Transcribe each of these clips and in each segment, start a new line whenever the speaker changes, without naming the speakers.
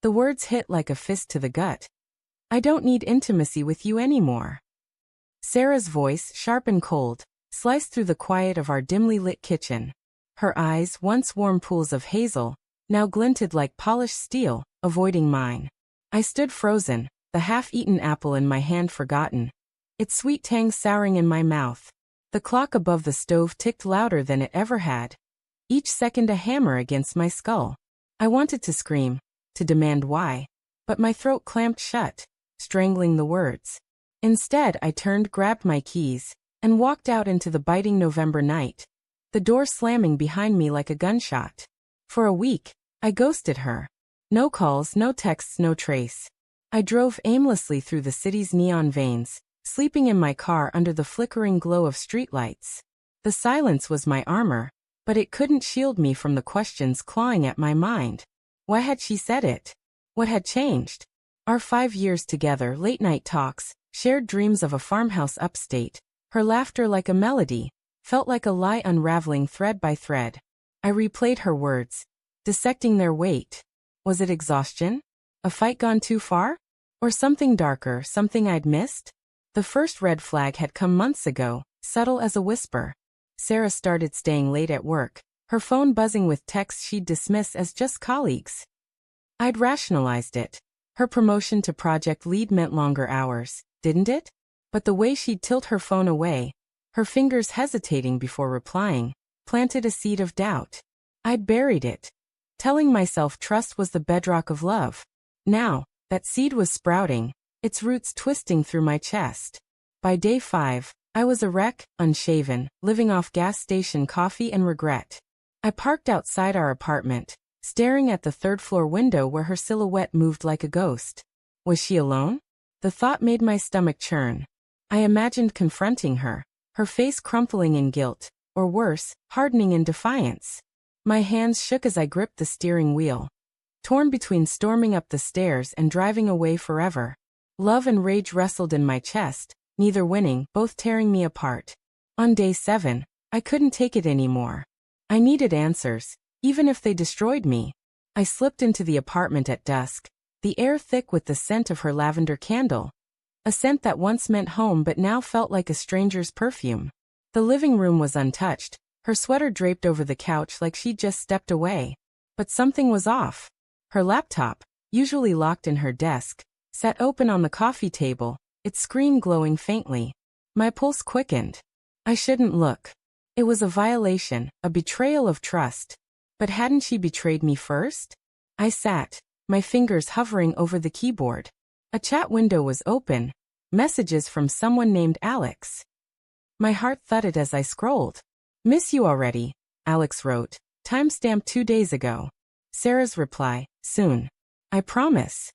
The words hit like a fist to the gut. I don't need intimacy with you anymore. Sarah's voice, sharp and cold, sliced through the quiet of our dimly lit kitchen. Her eyes, once warm pools of hazel, now glinted like polished steel, avoiding mine. I stood frozen, the half-eaten apple in my hand forgotten, its sweet tang souring in my mouth. The clock above the stove ticked louder than it ever had, each second a hammer against my skull. I wanted to scream, to demand why, but my throat clamped shut, strangling the words. Instead, I turned, grabbed my keys, and walked out into the biting November night, the door slamming behind me like a gunshot. For a week, I ghosted her. No calls, no texts, no trace. I drove aimlessly through the city's neon veins, sleeping in my car under the flickering glow of streetlights. The silence was my armor, but it couldn't shield me from the questions clawing at my mind. Why had she said it? What had changed? Our 5 years together, late-night talks, shared dreams of a farmhouse upstate, her laughter like a melody, felt like a lie unraveling thread by thread. I replayed her words, dissecting their weight. Was it exhaustion? A fight gone too far? Or something darker, something I'd missed? The first red flag had come months ago, subtle as a whisper. Sarah started staying late at work, her phone buzzing with texts she'd dismiss as just colleagues. I'd rationalized it. Her promotion to project lead meant longer hours, didn't it? But the way she'd tilt her phone away, her fingers hesitating before replying, planted a seed of doubt. I'd buried it, telling myself trust was the bedrock of love. Now, that seed was sprouting, its roots twisting through my chest. By day 5, I was a wreck, unshaven, living off gas station coffee and regret. I parked outside our apartment, staring at the third-floor window where her silhouette moved like a ghost. Was she alone? The thought made my stomach churn. I imagined confronting her, her face crumpling in guilt, or worse, hardening in defiance. My hands shook as I gripped the steering wheel, torn between storming up the stairs and driving away forever. Love and rage wrestled in my chest, neither winning, both tearing me apart. On day 7, I couldn't take it anymore. I needed answers, even if they destroyed me. I slipped into the apartment at dusk, the air thick with the scent of her lavender candle, a scent that once meant home but now felt like a stranger's perfume. The living room was untouched, her sweater draped over the couch like she'd just stepped away. But something was off. Her laptop, usually locked in her desk, sat open on the coffee table, its screen glowing faintly. My pulse quickened. I shouldn't look. It was a violation, a betrayal of trust. But hadn't she betrayed me first? I sat, my fingers hovering over the keyboard. A chat window was open, messages from someone named Alex. My heart thudded as I scrolled. Miss you already, Alex wrote, timestamp 2 days ago. Sarah's reply, soon. I promise.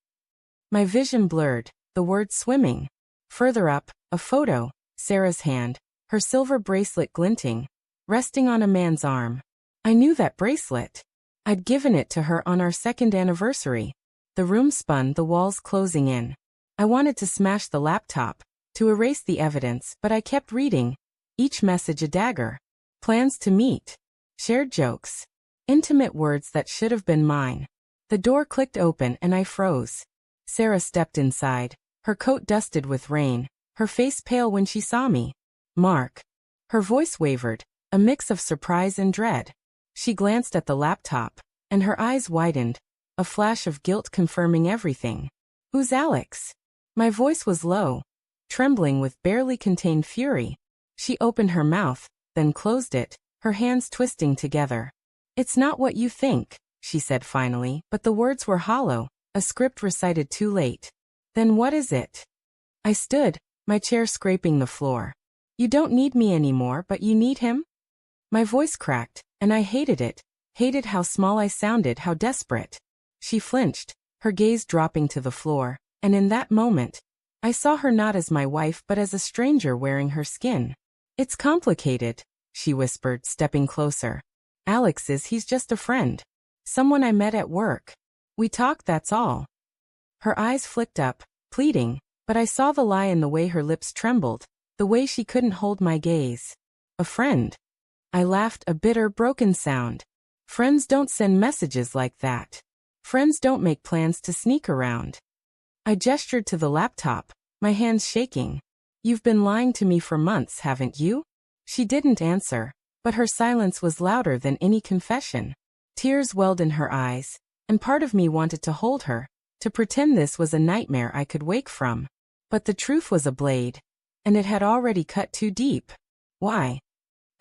My vision blurred, the word swimming. Further up, a photo, Sarah's hand, her silver bracelet glinting, resting on a man's arm. I knew that bracelet. I'd given it to her on our 2nd anniversary. The room spun, the walls closing in. I wanted to smash the laptop, to erase the evidence, but I kept reading, each message a dagger. Plans to meet. Shared jokes. Intimate words that should have been mine. The door clicked open and I froze. Sarah stepped inside, her coat dusted with rain, her face pale when she saw me. Mark. Her voice wavered, a mix of surprise and dread. She glanced at the laptop, and her eyes widened, a flash of guilt confirming everything. Who's Alex? My voice was low, trembling with barely contained fury. She opened her mouth, then closed it, her hands twisting together. It's not what you think, she said finally, but the words were hollow, a script recited too late. Then what is it? I stood, my chair scraping the floor. You don't need me anymore, but you need him? My voice cracked, and I hated it, hated how small I sounded, how desperate. She flinched, her gaze dropping to the floor, and in that moment, I saw her not as my wife but as a stranger wearing her skin. It's complicated, she whispered, stepping closer. He's just a friend. Someone I met at work. We talk, that's all. Her eyes flicked up, pleading, but I saw the lie in the way her lips trembled, the way she couldn't hold my gaze. A friend. I laughed, a bitter, broken sound. Friends don't send messages like that. Friends don't make plans to sneak around. I gestured to the laptop, my hands shaking. You've been lying to me for months, haven't you? She didn't answer, but her silence was louder than any confession. Tears welled in her eyes, and part of me wanted to hold her, to pretend this was a nightmare I could wake from. But the truth was a blade, and it had already cut too deep. Why?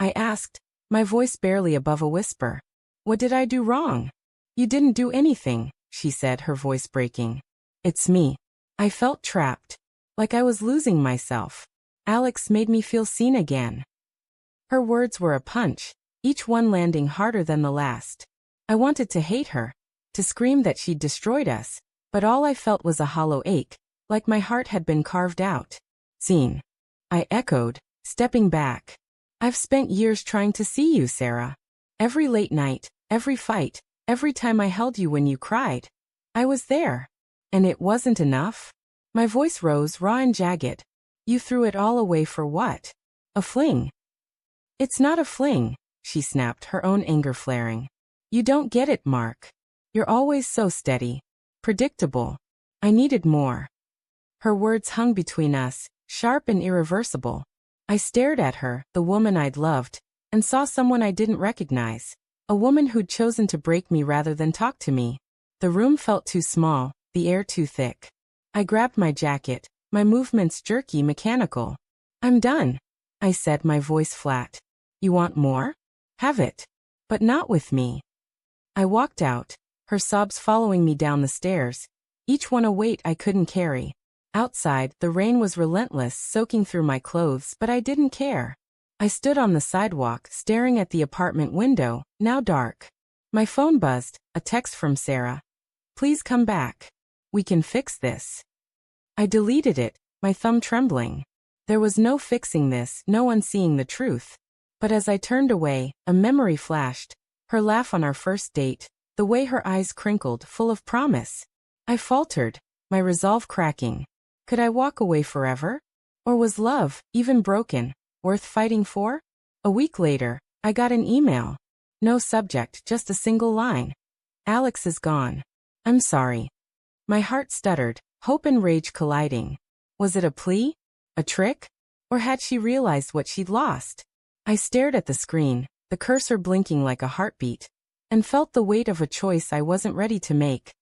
I asked, my voice barely above a whisper. What did I do wrong? You didn't do anything, she said, her voice breaking. It's me. I felt trapped, like I was losing myself. Alex made me feel seen again. Her words were a punch, each one landing harder than the last. I wanted to hate her, to scream that she'd destroyed us, but all I felt was a hollow ache, like my heart had been carved out. Seen. I echoed, stepping back. I've spent years trying to see you, Sarah. Every late night, every fight, every time I held you when you cried. I was there. And it wasn't enough? My voice rose raw and jagged. You threw it all away for what? A fling. It's not a fling, she snapped, her own anger flaring. You don't get it, Mark. You're always so steady. Predictable. I needed more. Her words hung between us, sharp and irreversible. I stared at her, the woman I'd loved, and saw someone I didn't recognize. A woman who'd chosen to break me rather than talk to me. The room felt too small, the air too thick. I grabbed my jacket, my movements jerky, mechanical. I'm done, I said, my voice flat. You want more? Have it. But not with me. I walked out, her sobs following me down the stairs, each one a weight I couldn't carry. Outside, the rain was relentless, soaking through my clothes, but I didn't care. I stood on the sidewalk, staring at the apartment window, now dark. My phone buzzed, a text from Sarah. Please come back. We can fix this. I deleted it, my thumb trembling. There was no fixing this, no one seeing the truth. But as I turned away, a memory flashed. Her laugh on our first date, the way her eyes crinkled, full of promise. I faltered, my resolve cracking. Could I walk away forever? Or was love, even broken, worth fighting for? A week later, I got an email. No subject, just a single line. Alex is gone. I'm sorry. My heart stuttered, hope and rage colliding. Was it a plea? A trick? Or had she realized what she'd lost? I stared at the screen, the cursor blinking like a heartbeat, and felt the weight of a choice I wasn't ready to make.